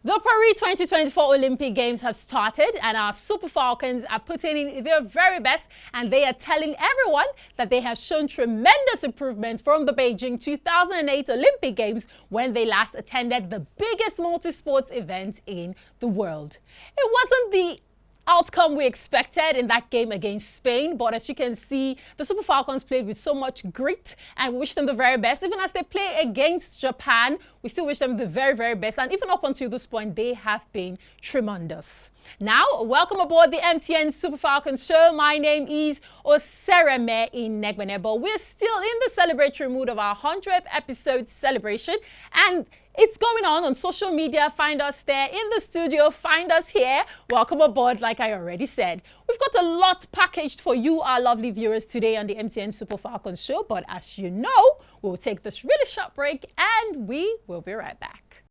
The Paris 2024 Olympic Games have started and our Super Falcons are putting in their very best, and they are telling everyone that they have shown tremendous improvement from the Beijing 2008 Olympic Games when they last attended the biggest multi-sports event in the world. It wasn't the outcome we expected in that game against Spain, but as you can see, the Super Falcons played with so much grit, and we wish them the very best. Even as they play against Japan, we still wish them the very, very best, and even up until this point, they have been tremendous. Now, welcome aboard the MTN Super Falcons show. My name is Osereme Inegbenebo. We're still in the celebratory mood of our 100th episode celebration, and it's going on social media. Find us there in the studio. Find us here. Welcome aboard, like I already said. We've got a lot packaged for you, our lovely viewers, today on the MTN Super Falcons show. But as you know, we'll take this really short break and we will be right back.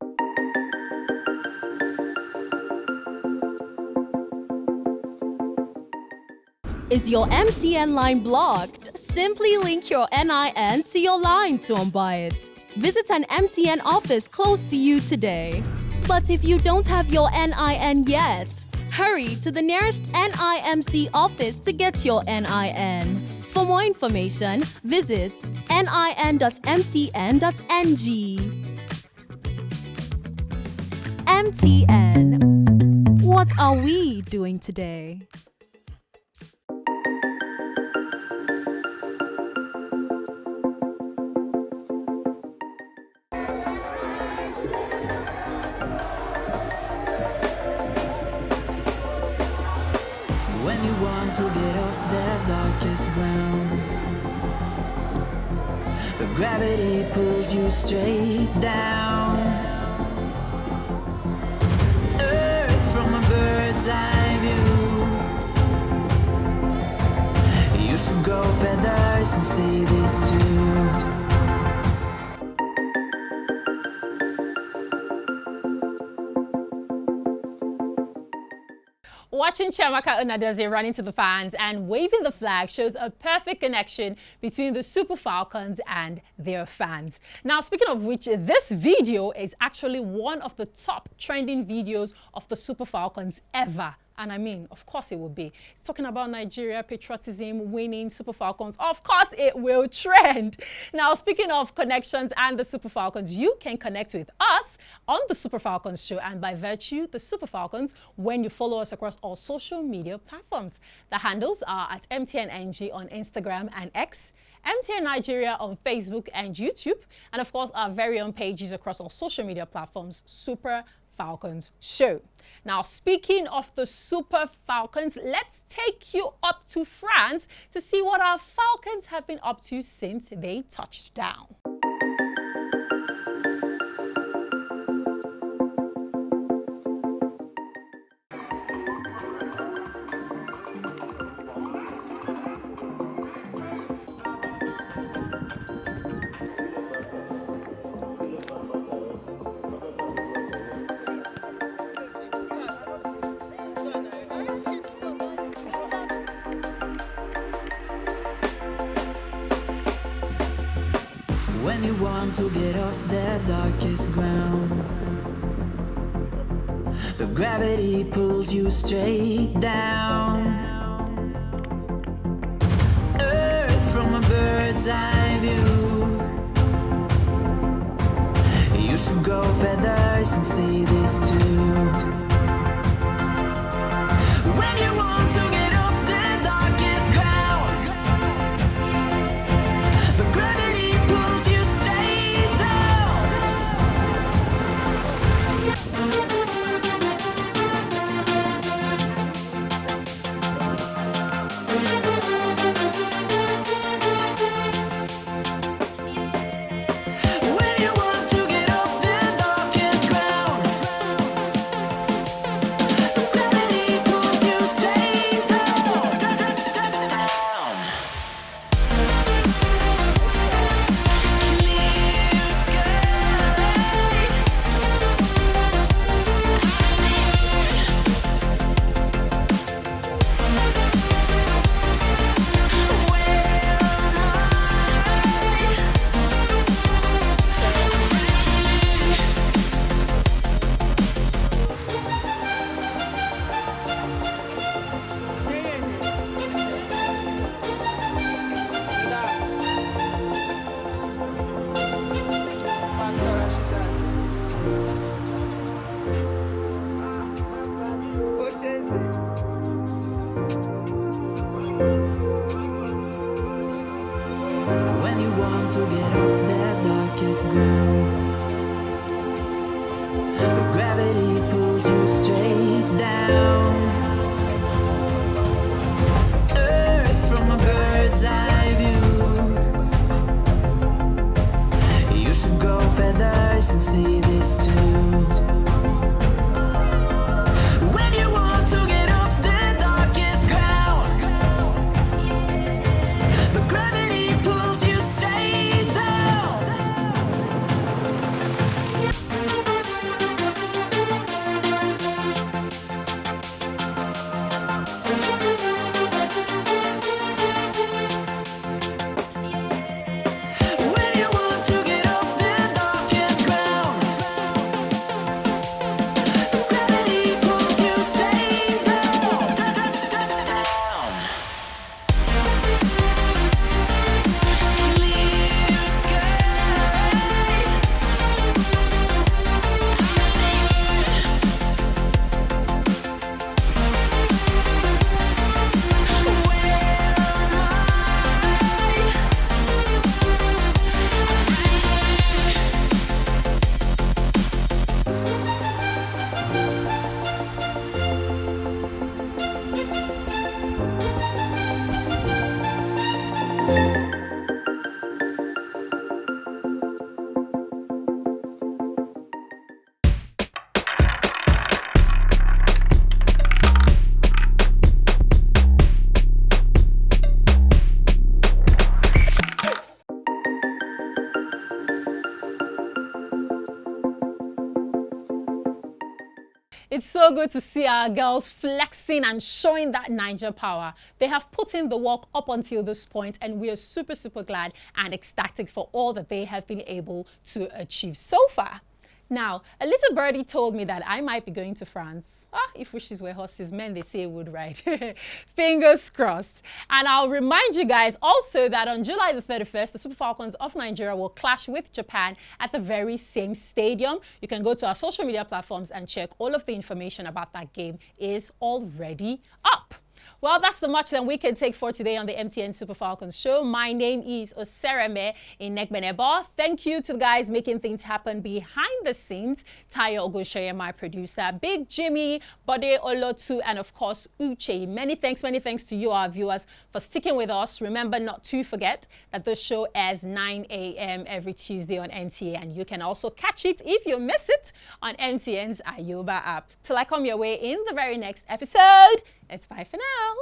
Is your MTN line blocked? Simply link your NIN to your line to unbuy it. Visit an MTN office close to you today. But if you don't have your NIN yet, hurry to the nearest NIMC office to get your NIN. For more information, visit nin.mtn.ng. MTN. What are we doing today? When you want to get off that darkest ground, but gravity pulls you straight down. Earth from a bird's eye view. You should grow feathers and see this too. Watching Chiamaka Unadozie run into the fans and waving the flag shows a perfect connection between the Super Falcons and their fans. Now, speaking of which, this video is actually one of the top trending videos of the Super Falcons ever. And I mean, of course it will be. It's talking about Nigeria, patriotism, winning, Super Falcons. Of course it will trend. Now, speaking of connections and the Super Falcons, you can connect with us on the Super Falcons show and by virtue, the Super Falcons, when you follow us across all social media platforms. The handles are at MTNNG on Instagram and X, MTN Nigeria on Facebook and YouTube, and of course, our very own pages across all social media platforms, Super Falcons Show. Now, speaking of the Super Falcons, let's take you up to France to see what our Falcons have been up to since they touched down. When you want to get off that darkest ground, but gravity pulls you straight down. Earth from a bird's eye view. You should grow feathers and see this too. When you want to get off the darkest ground, but gravity pulls you straight down. When you want to get off the darkest ground, but gravity pulls you straight down. feathers and see this too. When you want to get off the darkest ground, but gravity pulls you straight down. When you want to get off the darkest ground, but gravity pulls you straight down. Clear sky. It's so good to see our girls flexing and showing that Niger power. They have put in the work up until this point, and we are super, super glad and ecstatic for all that they have been able to achieve so far. Now, a little birdie told me that I might be going to France. If wishes were horses, men, they say would ride. Fingers crossed. And I'll remind you guys also that on July the 31st, the Super Falcons of Nigeria will clash with Japan at the very same stadium. You can go to our social media platforms and check. All of the information about that game is already up. Well, that's the much that we can take for today on the MTN Super Falcons show. My name is Osereme Inegbenebo. Thank you to the guys making things happen behind the scenes. Tayo Ogoshoye, my producer, Big Jimmy, Bode Olotu, and of course, Uche. Many thanks to you, our viewers, for sticking with us. Remember not to forget that the show airs 9 a.m. every Tuesday on NTA, and you can also catch it if you miss it on MTN's Ayoba app. Till I come your way in the very next episode, it's bye for now.